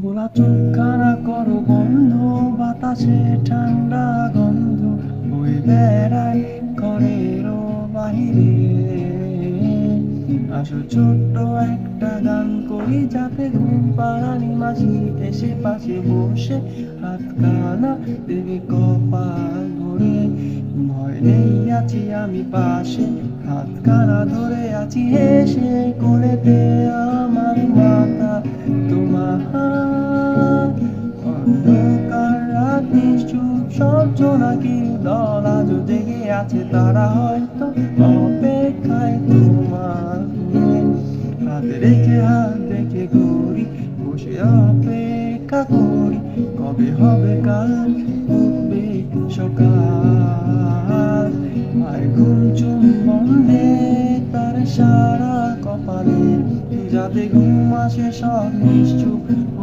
খোলা চোখখানা করো বন্ধ, বাতাসে ঠান্ডা গন্ধ বয়ে বেড়াই ঘরেরও বাহিরে। আসো ছোট্ট একটা গান করি, যাতে ঘুম পাড়ানি মাঝি এসে পাশে বসে হাতখানা দেবে কপাল ভরে। ভয় নেই, আছি আমি পাশে, হাতখানা ধরে আছি হেসে, কোলেতে আমার মাথা তোমার। অন্ধকার রাত নিশ্চুপ, সব জোনাকির দল আজ জেগে আছে, তারা হয়তো অপেক্ষায় তোমার। হাত রেখে হাত রেখে ঘুরি, বসে অপেক্ষা করি, কবে হবে কাল, উঠবে সকাল। আর ঘুম চুম বন্ধে তার সারা কপালে, যাতে ঘুম আসে সব নিশ্চুপ হয়ে।